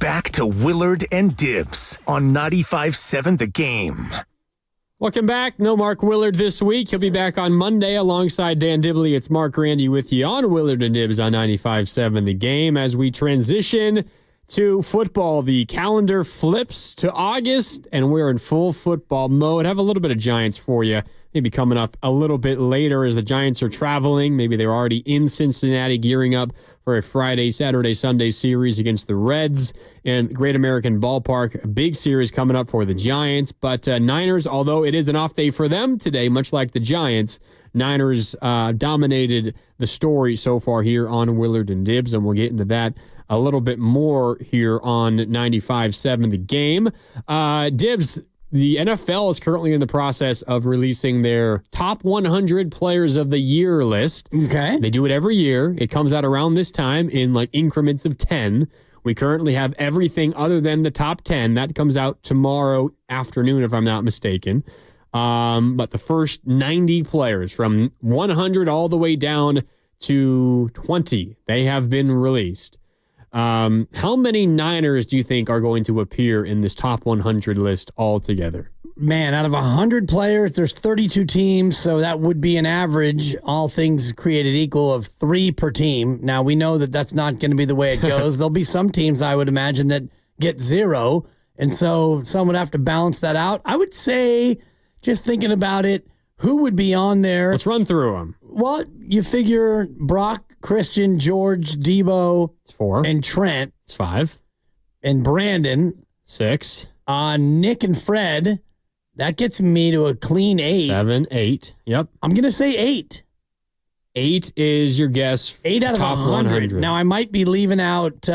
back to Willard and Dibs on 95.7 The Game. Welcome back. No Mark Willard this week. He'll be back on Monday alongside Dan Dibley. It's Mark Grandi with you on Willard and Dibs on 95.7 The Game. As we transition to football, the calendar flips to August, and we're in full football mode. Have a little bit of Giants for you. Maybe coming up a little bit later as the Giants are traveling. Maybe they're already in Cincinnati gearing up for a Friday, Saturday, Sunday series against the Reds in Great American Ballpark. A big series coming up for the Giants. But Niners, although it is an off day for them today, much like the Giants, Niners dominated the story so far here on Willard and Dibs, and we'll get into that a little bit more here on 95.7 The Game. Dibs, the NFL is currently in the process of releasing their top 100 players of the year list. Okay. They do it every year. It comes out around this time in like increments of 10. We currently have everything other than the top 10. That comes out tomorrow afternoon, if I'm not mistaken. But the first 90 players from 100 all the way down to 20, they have been released. How many Niners do you think are going to appear in this top 100 list altogether? Man, out of 100 players, there's 32 teams, so that would be an average, all things created equal, of 3 per team. Now, we know that that's not going to be the way it goes. There'll be some teams, I would imagine, that get 0, and so some would have to balance that out. I would say, just thinking about it, who would be on there? Let's run through them. Well, you figure Brock, Christian, George, Debo, It's 4. and Trent, It's 5. and Brandon, 6. Nick and Fred. That gets me to a clean 8. 7, 8. Yep. I'm going to say 8. 8 is your guess. 8 out of top 100. Now, I might be leaving out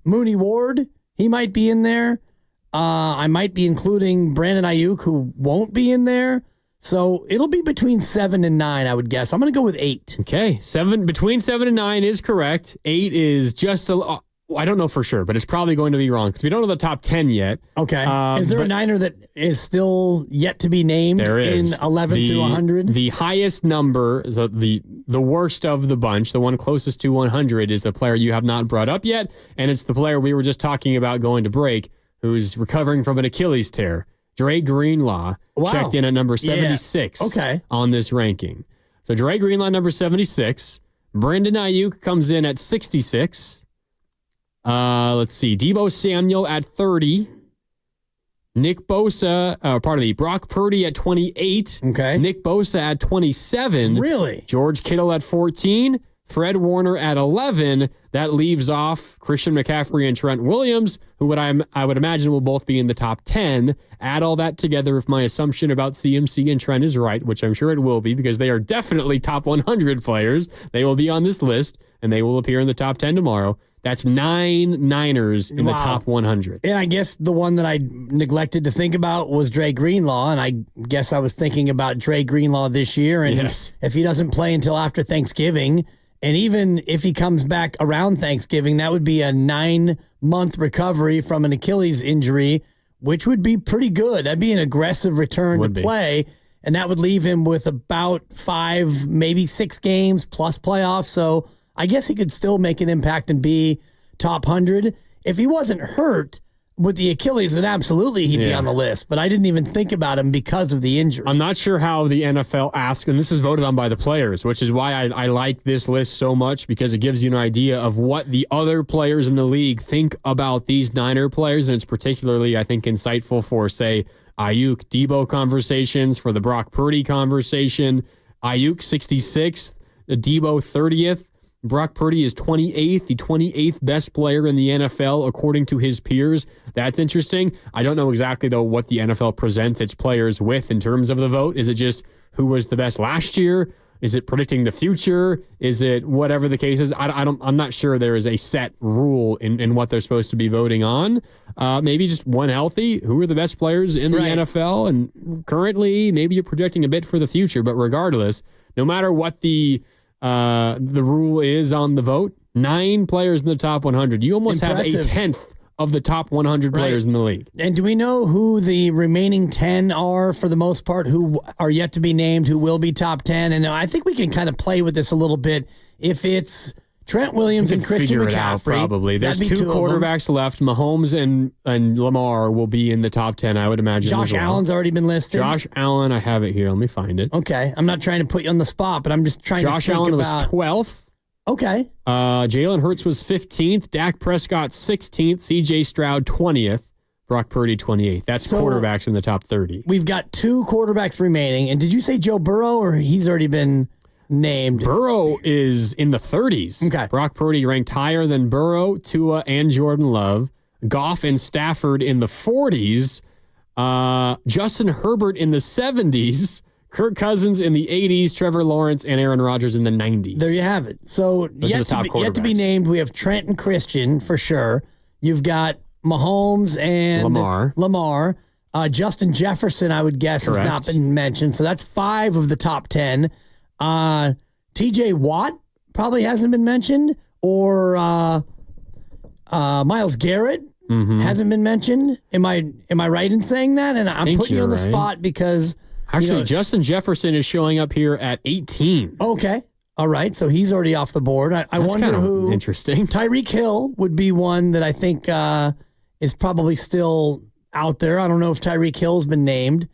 Mooney Ward. He might be in there. I might be including Brandon Ayuk, who won't be in there. So it'll be between 7 and 9, I would guess. I'm going to go with 8. Okay. 7, between 7 and 9 is correct. 8 is just I don't know for sure, but it's probably going to be wrong because we don't know the top 10 yet. Okay. Is there a Niner that is still yet to be named in 11 through 100? The highest number, so the worst of the bunch, the one closest to 100, is a player you have not brought up yet, and it's the player we were just talking about going to break, who's recovering from an Achilles tear. Dre Greenlaw checked in at number 76 on this ranking. So Dre Greenlaw, number 76. Brandon Ayuk comes in at 66. Let's see. Debo Samuel at 30. Brock Purdy at 28. Okay. Nick Bosa at 27. Really? George Kittle at 14. Fred Warner at 11. That leaves off Christian McCaffrey and Trent Williams, who I would imagine will both be in the top 10. Add all that together if my assumption about CMC and Trent is right, which I'm sure it will be because they are definitely top 100 players. They will be on this list, and they will appear in the top 10 tomorrow. That's 9 Niners in the top 100. And I guess the one that I neglected to think about was Dre Greenlaw, and I guess I was thinking about Dre Greenlaw this year, and if he doesn't play until after Thanksgiving, and even if he comes back around Thanksgiving, that would be a 9-month recovery from an Achilles injury, which would be pretty good. That'd be an aggressive return to play, and that would leave him with about 5, maybe 6 games plus playoffs. So I guess he could still make an impact and be top 100. If he wasn't hurt with the Achilles, then absolutely he'd be on the list. But I didn't even think about him because of the injury. I'm not sure how the NFL asks, and this is voted on by the players, which is why I like this list so much, because it gives you an idea of what the other players in the league think about these Niner players, and it's particularly, I think, insightful for, say, Ayuk, Debo conversations, for the Brock Purdy conversation. Ayuk, 66th, Debo, 30th. Brock Purdy is 28th, the 28th best player in the NFL, according to his peers. That's interesting. I don't know exactly, though, what the NFL presents its players with in terms of the vote. Is it just who was the best last year? Is it predicting the future? Is it whatever the case is? I'm not sure there is a set rule in what they're supposed to be voting on. Maybe just one healthy. Who are the best players in the NFL? And currently, maybe you're projecting a bit for the future. But regardless, no matter what the rule is on the vote, 9 players in the top 100. You almost have a tenth of the top 100 players in the league. And do we know who the remaining 10 are, for the most part, who are yet to be named, who will be top 10? And I think we can kind of play with this a little bit. If it's Trent Williams and Christian figure it out, McCaffrey. probably. There's two quarterbacks left. Mahomes and Lamar will be in the top 10, I would imagine. Josh Allen's already been listed. Josh Allen, I have it here. Let me find it. Okay. I'm not trying to put you on the spot, but I'm just trying to think Josh Allen was 12th. Okay. Jalen Hurts was 15th. Dak Prescott 16th. C.J. Stroud 20th. Brock Purdy 28th. That's quarterbacks in the top 30. We've got 2 quarterbacks remaining. And did you say Joe Burrow, or he's already been named? Burrow is in the 30s. Okay. Brock Purdy ranked higher than Burrow, Tua, and Jordan Love. Goff and Stafford in the 40s. Justin Herbert in the 70s. Kirk Cousins in the 80s. Trevor Lawrence and Aaron Rodgers in the 90s. There you have it. So yet to be named, we have Trent and Christian for sure. You've got Mahomes and Lamar. Justin Jefferson, I would guess, has not been mentioned. So that's 5 of the top 10. TJ Watt probably hasn't been mentioned, or Myles Garrett hasn't been mentioned. Am I right in saying that? And I'm putting you on the spot because actually Justin Jefferson is showing up here at 18. Okay. All right. So he's already off the board. I wonder who. Interesting. Tyreek Hill would be one that I think is probably still out there. I don't know if Tyreek Hill's been named.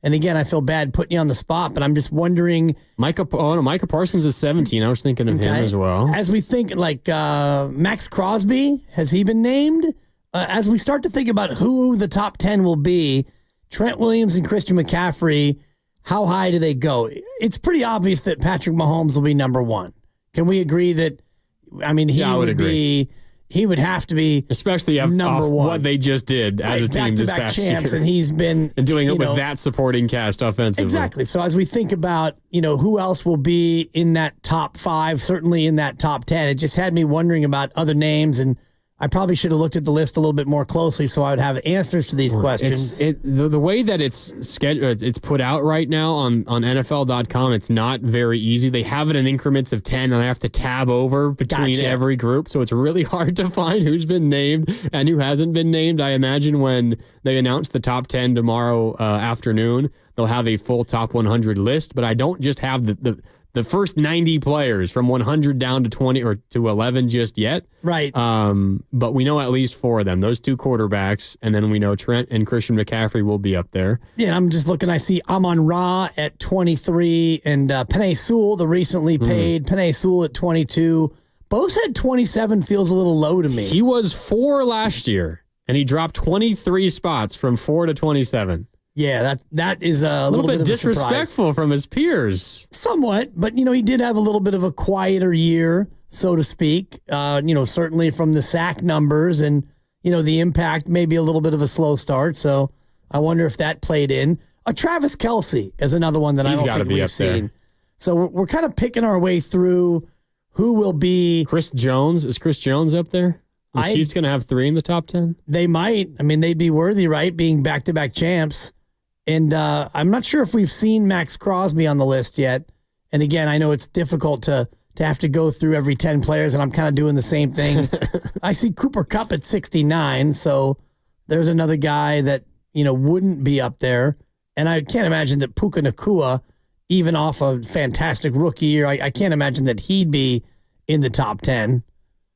And again, I feel bad putting you on the spot, but I'm just wondering. Micah Parsons is 17. I was thinking of him as well. As we think, like Max Crosby, has he been named? As we start to think about who the top 10 will be, Trent Williams and Christian McCaffrey, how high do they go? It's pretty obvious that Patrick Mahomes will be number 1. Can we agree that? I mean, he would have to be, especially number 1. What they just did as a team this past champs, year, and he's been and doing it with that supporting cast offensively. Exactly. So as we think about who else will be in that top 5, certainly in that top 10, it just had me wondering about other names, and I probably should have looked at the list a little bit more closely so I would have answers to these questions. The way that it's scheduled, it's put out right now on NFL.com, it's not very easy. They have it in increments of 10, and I have to tab over between every group, so it's really hard to find who's been named and who hasn't been named. I imagine when they announce the top 10 tomorrow afternoon, they'll have a full top 100 list, but I don't just have the first 90 players from 100 down to 20 or to 11 just yet. Right. But we know at least 4 of them, those 2 quarterbacks, and then we know Trent and Christian McCaffrey will be up there. Yeah, I'm just looking. I see Amon-Ra at 23 and Penei Sewell, the recently paid Penei Sewell at 22. Both said 27 feels a little low to me. He was 4 last year, and he dropped 23 spots from 4 to 27. Yeah, that is a little bit disrespectful from his peers. Somewhat, but he did have a little bit of a quieter year, so to speak. Certainly from the sack numbers and the impact, maybe a little bit of a slow start. So I wonder if that played in. Travis Kelce is another one that I don't think we've seen. So we're kind of picking our way through who will be. Chris Jones, is Chris Jones up there? The Chiefs going to have 3 in the top 10? They might. I mean, they'd be worthy, right? Being back-to-back champs. And I'm not sure if we've seen Max Crosby on the list yet. And again, I know it's difficult to have to go through every 10 players, and I'm kind of doing the same thing. I see Cooper Kupp at 69, so there's another guy that, wouldn't be up there. And I can't imagine that Puka Nacua, even off a fantastic rookie year, I can't imagine that he'd be in the top 10.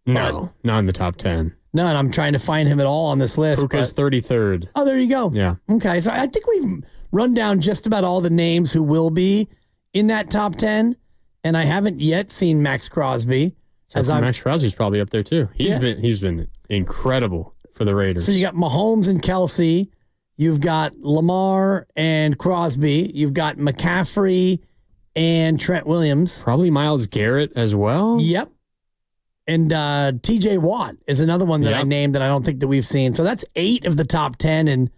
No, not in the top 10. No, and I'm trying to find him at all on this list. Puka's 33rd. Oh, there you go. Yeah. Okay, so I think we've run down just about all the names who will be in that top 10, and I haven't yet seen Max Crosby. Max Crosby's probably up there too. He's been incredible for the Raiders. So you got Mahomes and Kelce. You've got Lamar and Crosby. You've got McCaffrey and Trent Williams. Probably Myles Garrett as well. Yep. And TJ Watt is another one that I named that I don't think that we've seen. So that's 8 of the top 10. And,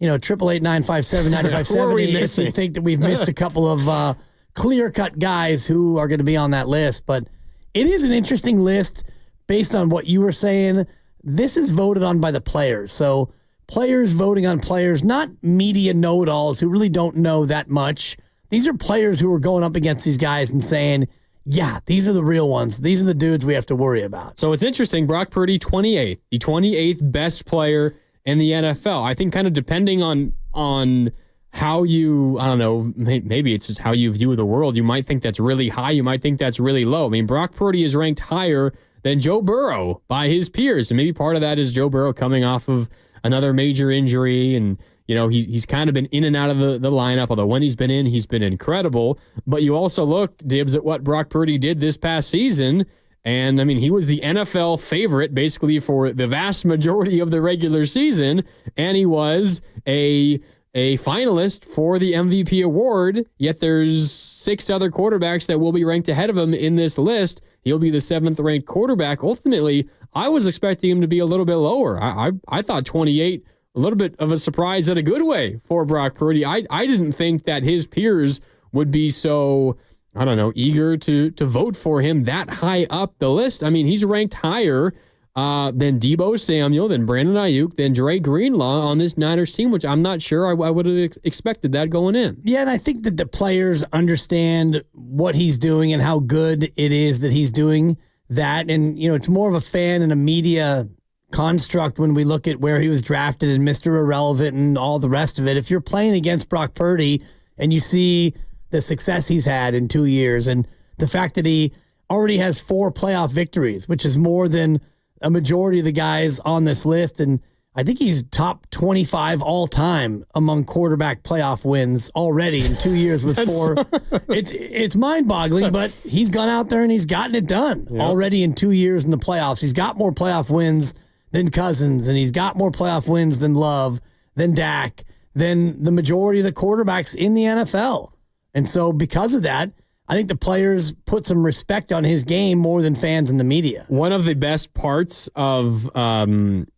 888-957-9570 if you think that we've missed a couple of clear-cut guys who are going to be on that list. But it is an interesting list based on what you were saying. This is voted on by the players. So players voting on players, not media know-it-alls who really don't know that much. These are players who are going up against these guys and saying, yeah, these are the real ones. These are the dudes we have to worry about. So it's interesting. Brock Purdy, 28th. The 28th best player in the NFL. I think kind of depending on how you, I don't know, maybe it's just how you view the world. You might think that's really high. You might think that's really low. I mean, Brock Purdy is ranked higher than Joe Burrow by his peers. And maybe part of that is Joe Burrow coming off of another major injury. And, you know, he's kind of been in and out of the lineup, although when he's been in, he's been incredible. But you also look, Dibs, at what Brock Purdy did this past season. And, I mean, he was the NFL favorite basically for the vast majority of the regular season. And he was a finalist for the MVP award, yet there's 6 other quarterbacks that will be ranked ahead of him in this list. He'll be the 7th ranked quarterback. Ultimately, I was expecting him to be a little bit lower. I thought 28, a little bit of a surprise in a good way for Brock Purdy. I didn't think that his peers would be so, I don't know, eager to vote for him that high up the list. I mean, he's ranked higher than Deebo Samuel, than Brandon Ayuk, than Dre Greenlaw on this Niners team, which I'm not sure I would have expected that going in. Yeah, and I think that the players understand what he's doing and how good it is that he's doing that. And, you know, it's more of a fan and a media construct when we look at where he was drafted and Mr. Irrelevant and all the rest of it. If you're playing against Brock Purdy and you see the success he's had in 2 years and the fact that he already has 4 playoff victories, which is more than a majority of the guys on this list, and I think he's top 25 all time among quarterback playoff wins already in 2 years with 4. It's mind boggling, but he's gone out there and he's gotten it done already in 2 years in the playoffs. He's got more playoff wins than Cousins, and he's got more playoff wins than Love, than Dak, than the majority of the quarterbacks in the NFL. And so because of that, I think the players put some respect on his game more than fans in the media. One of the best parts of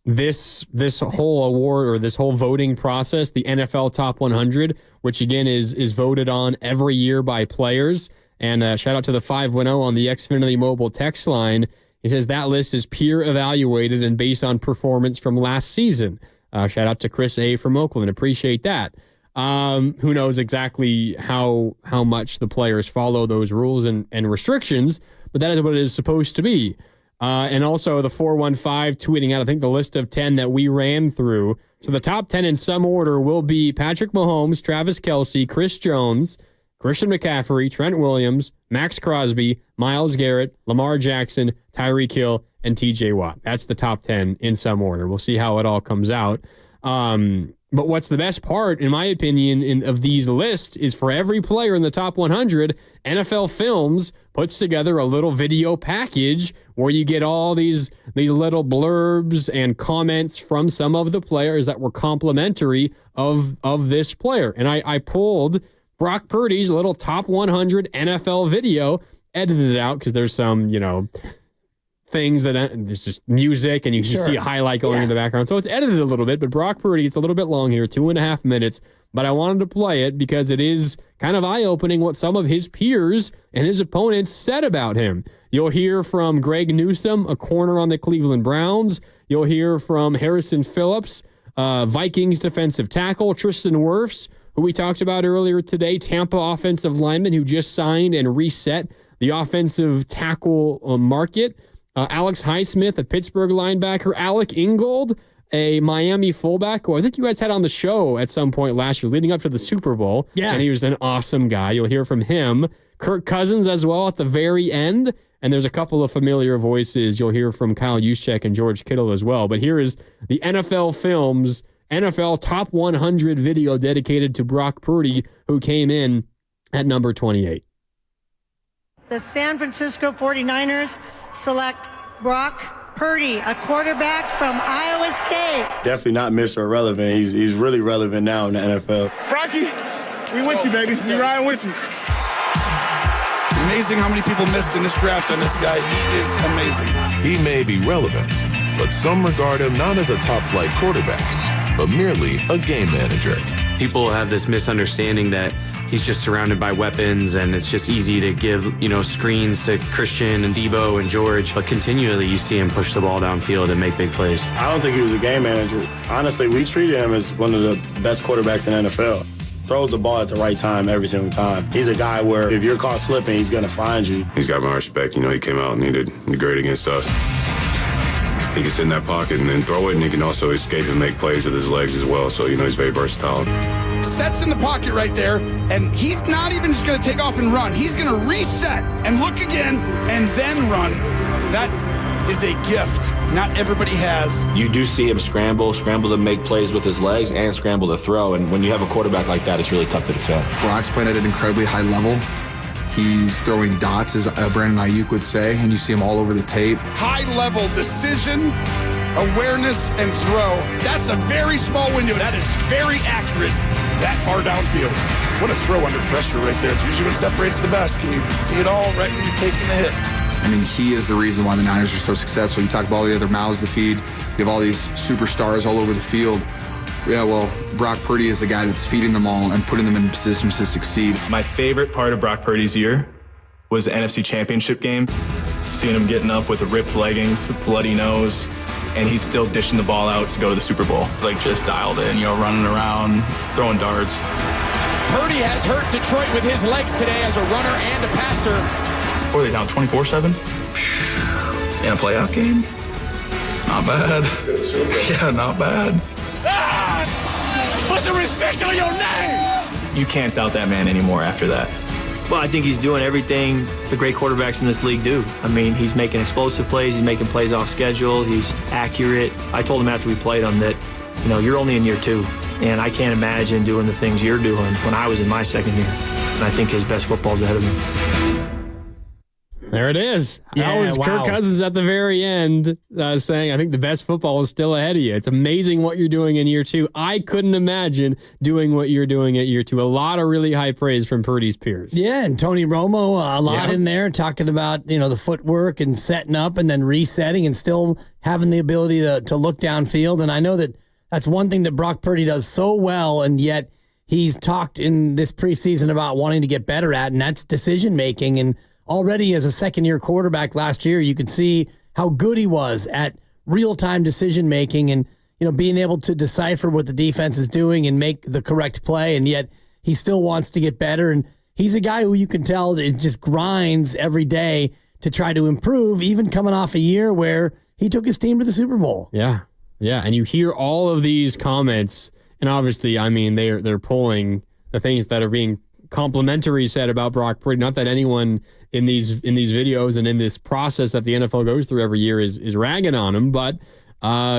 this whole award or this whole voting process, the NFL Top 100, which again is voted on every year by players. And shout out to the 510 on the Xfinity mobile text line. He says that list is peer evaluated and based on performance from last season. Shout out to Chris A. from Oakland. Appreciate that. Who knows exactly how much the players follow those rules and restrictions, but that is what it is supposed to be. And also the 415 tweeting out, I think, the list of 10 that we ran through. So the top 10 in some order will be Patrick Mahomes, Travis Kelce, Chris Jones, Christian McCaffrey, Trent Williams, Max Crosby, Myles Garrett, Lamar Jackson, Tyreek Hill, and TJ Watt. That's the top 10 in some order. We'll see how it all comes out. But what's the best part, in my opinion, of these lists is for every player in the top 100, NFL Films puts together a little video package where you get all these little blurbs and comments from some of the players that were complimentary of this player. And I pulled Brock Purdy's little top 100 NFL video, edited it out because there's some, things that there's just music and you can see a highlight going in the background. So it's edited a little bit, but Brock Purdy, it's a little bit long here, 2.5 minutes, but I wanted to play it because it is kind of eye-opening what some of his peers and his opponents said about him. You'll hear from Greg Newsome, a corner on the Cleveland Browns. You'll hear from Harrison Phillips, Vikings defensive tackle, Tristan Wirfs, who we talked about earlier today, Tampa offensive lineman who just signed and reset the offensive tackle market. Alex Highsmith, a Pittsburgh linebacker. Alec Ingold, a Miami fullback, who I think you guys had on the show at some point last year leading up to the Super Bowl. Yeah. And he was an awesome guy. You'll hear from him. Kirk Cousins as well at the very end. And there's a couple of familiar voices. You'll hear from Kyle Juszczyk and George Kittle as well. But here is the NFL Films NFL Top 100 video dedicated to Brock Purdy, who came in at number 28. The San Francisco 49ers select Brock Purdy, a quarterback from Iowa State. Definitely not Mr. Irrelevant. He's really relevant now in the NFL. Brocky, we with you, baby. We riding with you. It's amazing how many people missed in this draft on this guy. He is amazing. He may be relevant, but some regard him not as a top-flight quarterback, but merely a game manager. People have this misunderstanding that he's just surrounded by weapons and it's just easy to give, screens to Christian and Deebo and George. But continually you see him push the ball downfield and make big plays. I don't think he was a game manager. Honestly, we treated him as one of the best quarterbacks in the NFL. Throws the ball at the right time every single time. He's a guy where if you're caught slipping, he's going to find you. He's got my respect. He came out and he did great against us. He can sit in that pocket and then throw it, and he can also escape and make plays with his legs as well. So, he's very versatile. Sets in the pocket right there, and he's not even just going to take off and run. He's going to reset and look again and then run. That is a gift not everybody has. You do see him scramble to make plays with his legs and scramble to throw, and when you have a quarterback like that, it's really tough to defend. Brock's playing at an incredibly high level. He's throwing dots, as Brandon Ayuk would say, and you see him all over the tape. High-level decision, awareness, and throw. That's a very small window. That is very accurate, that far downfield. What a throw under pressure right there. It's usually what separates the best. Can you see it all right when you're taking the hit? I mean, he is the reason why the Niners are so successful. You talk about all the other mouths to feed. You have all these superstars all over the field. Yeah, well, Brock Purdy is the guy that's feeding them all and putting them in positions to succeed. My favorite part of Brock Purdy's year was the NFC Championship game. Seeing him getting up with ripped leggings, bloody nose, and he's still dishing the ball out to go to the Super Bowl. Like, just dialed in, running around, throwing darts. Purdy has hurt Detroit with his legs today as a runner and a passer. What are they down, 24-7? In a playoff game? Not bad. Yeah, not bad. Put some respect on your name! You can't doubt that man anymore after that. Well, I think he's doing everything the great quarterbacks in this league do. I mean, he's making explosive plays. He's making plays off schedule. He's accurate. I told him after we played him that, you're only in year 2. And I can't imagine doing the things you're doing when I was in my second year. And I think his best football's ahead of him. There it is. That was Kirk Cousins at the very end saying, I think the best football is still ahead of you. It's amazing what you're doing in year 2. I couldn't imagine doing what you're doing at year 2. A lot of really high praise from Purdy's peers. Yeah, and Tony Romo, a lot in there talking about, the footwork and setting up and then resetting and still having the ability to look downfield. And I know that's one thing that Brock Purdy does so well, and yet he's talked in this preseason about wanting to get better at, and that's decision making. And already as a second-year quarterback last year, you could see how good he was at real-time decision-making and, being able to decipher what the defense is doing and make the correct play, and yet he still wants to get better. And he's a guy who you can tell that just grinds every day to try to improve, even coming off a year where he took his team to the Super Bowl. Yeah, and you hear all of these comments, and obviously, I mean, they're pulling the things that are being complimentary said about Brock Purdy. Not that anyone in these videos and in this process that the NFL goes through every year is ragging on him, but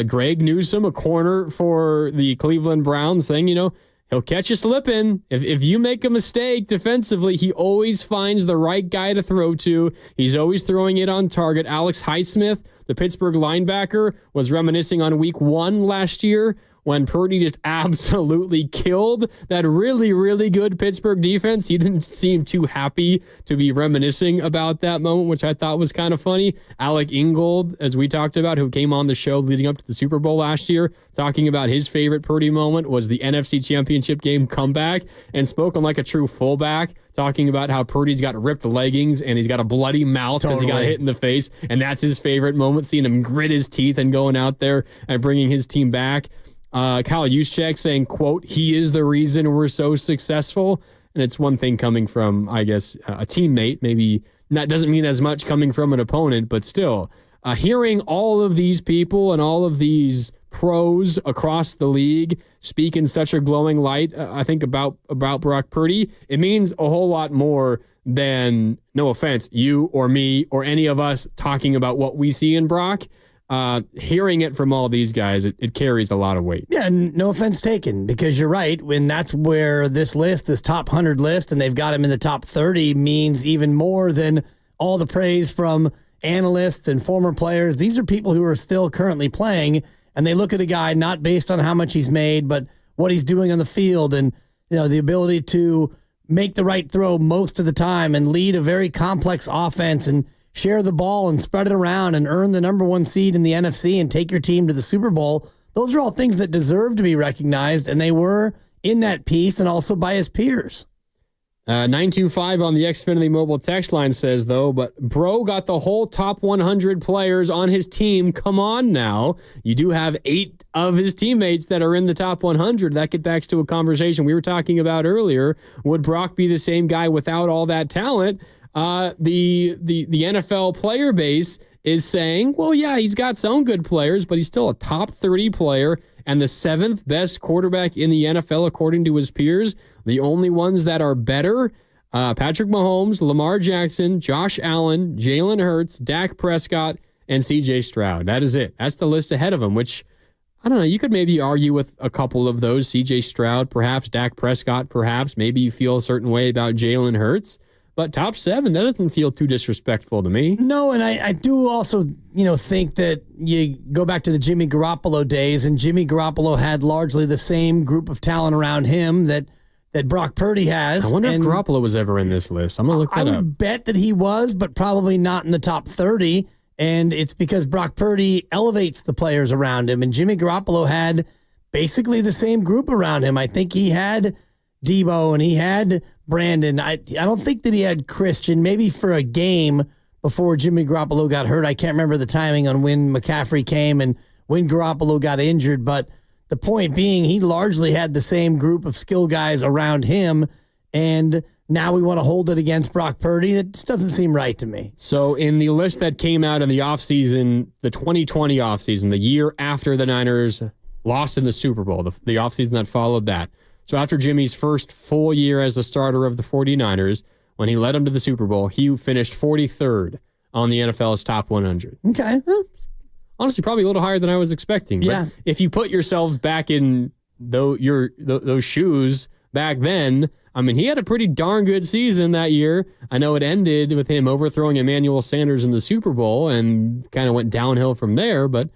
Greg Newsome, a corner for the Cleveland Browns, saying, he'll catch you slipping. If you make a mistake defensively, he always finds the right guy to throw to. He's always throwing it on target. Alex Highsmith, the Pittsburgh linebacker, was reminiscing on week 1 last year when Purdy just absolutely killed that really, really good Pittsburgh defense. He didn't seem too happy to be reminiscing about that moment, which I thought was kind of funny. Alec Ingold, as we talked about, who came on the show leading up to the Super Bowl last year, talking about his favorite Purdy moment was the NFC Championship game comeback, and spoke on like a true fullback, talking about how Purdy's got ripped leggings and he's got a bloody mouth because he got hit in the face, and that's his favorite moment, seeing him grit his teeth and going out there and bringing his team back. Kyle Juszczyk saying, quote, he is the reason we're so successful. And it's one thing coming from, I guess, a teammate. Maybe that doesn't mean as much coming from an opponent, but still, hearing all of these people and all of these pros across the league speak in such a glowing light, I think, about Brock Purdy, it means a whole lot more than, no offense, you or me or any of us talking about what we see in Brock. Hearing it from all these guys, it carries a lot of weight. Yeah, no offense taken, because you're right. When that's where this top 100 list, and they've got him in the top 30, means even more than all the praise from analysts and former players. These are people who are still currently playing, and they look at a guy not based on how much he's made, but what he's doing on the field, and the ability to make the right throw most of the time and lead a very complex offense and share the ball and spread it around and earn the number 1 seed in the NFC and take your team to the Super Bowl. Those are all things that deserve to be recognized, and they were in that piece and also by his peers. 925 on the Xfinity mobile text line says, though, but bro got the whole top 100 players on his team. Come on now. You do have 8 of his teammates that are in the top 100. That gets back to a conversation we were talking about earlier. Would Brock be the same guy without all that talent? The NFL player base is saying, well, yeah, he's got some good players, but he's still a top 30 player and the 7th best quarterback in the NFL, according to his peers. The only ones that are better, Patrick Mahomes, Lamar Jackson, Josh Allen, Jalen Hurts, Dak Prescott, and C.J. Stroud. That is it. That's the list ahead of him, which, I don't know, you could maybe argue with a couple of those. C.J. Stroud, perhaps. Dak Prescott, perhaps. Maybe you feel a certain way about Jalen Hurts. But top 7, that doesn't feel too disrespectful to me. No, and I do also, think that you go back to the Jimmy Garoppolo days, and Jimmy Garoppolo had largely the same group of talent around him that Brock Purdy has. I wonder if Garoppolo was ever in this list. I'm going to look that up. I would bet that he was, but probably not in the top 30. And it's because Brock Purdy elevates the players around him, and Jimmy Garoppolo had basically the same group around him. I think he had Debo and he had Brandon. I don't think that he had Christian, maybe for a game before Jimmy Garoppolo got hurt. I can't remember the timing on when McCaffrey came and when Garoppolo got injured, but the point being he largely had the same group of skill guys around him, and now we want to hold it against Brock Purdy. It just doesn't seem right to me. So in the list that came out in the offseason, the 2020 offseason, the year after the Niners lost in the Super Bowl, the offseason that followed that. So after Jimmy's first full year as a starter of the 49ers, when he led them to the Super Bowl, he finished 43rd on the NFL's top 100. Okay. Honestly, probably a little higher than I was expecting. Yeah. But if you put yourselves back in those shoes back then, I mean, he had a pretty darn good season that year. I know it ended with him overthrowing Emmanuel Sanders in the Super Bowl and kind of went downhill from there. But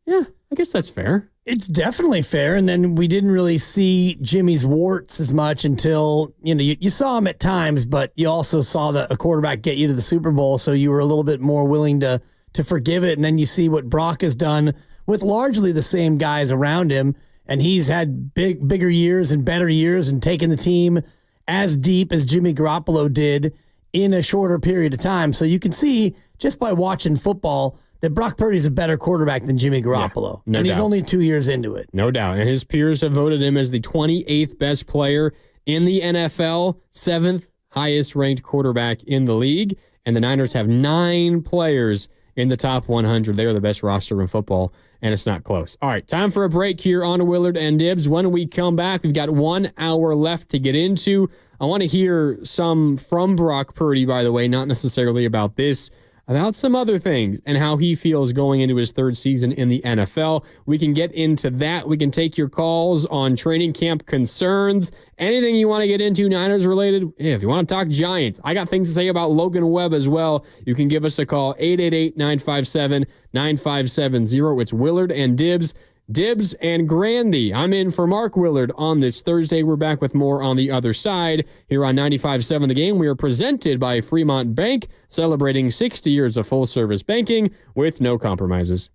yeah, I guess that's fair. It's definitely fair. And then we didn't really see Jimmy's warts as much until, you saw him at times, but you also saw a quarterback get you to the Super Bowl. So you were a little bit more willing to forgive it. And then you see what Brock has done with largely the same guys around him. And he's had bigger years and better years and taken the team as deep as Jimmy Garoppolo did in a shorter period of time. So you can see just by watching football that Brock Purdy's a better quarterback than Jimmy Garoppolo. Yeah, no and he's doubt. only 2 years into it. No doubt. And his peers have voted him as the 28th best player in the NFL, 7th highest ranked quarterback in the league. And the Niners have 9 players in the top 100. They are the best roster in football, and it's not close. All right, time for a break here on Willard and Dibs. When we come back, we've got 1 hour left to get into. I want to hear some from Brock Purdy, by the way, not necessarily about this, about some other things and how he feels going into his 3rd season in the NFL. We can get into that. We can take your calls on training camp concerns, anything you want to get into Niners related. If you want to talk Giants, I got things to say about Logan Webb as well. You can give us a call, 888-957-9570. It's Willard and Dibs. Dibs and Grandi. I'm in for Mark Willard on this Thursday. We're back with more on the other side here on 95.7 The Game. We are presented by Fremont Bank, celebrating 60 years of full-service banking with no compromises.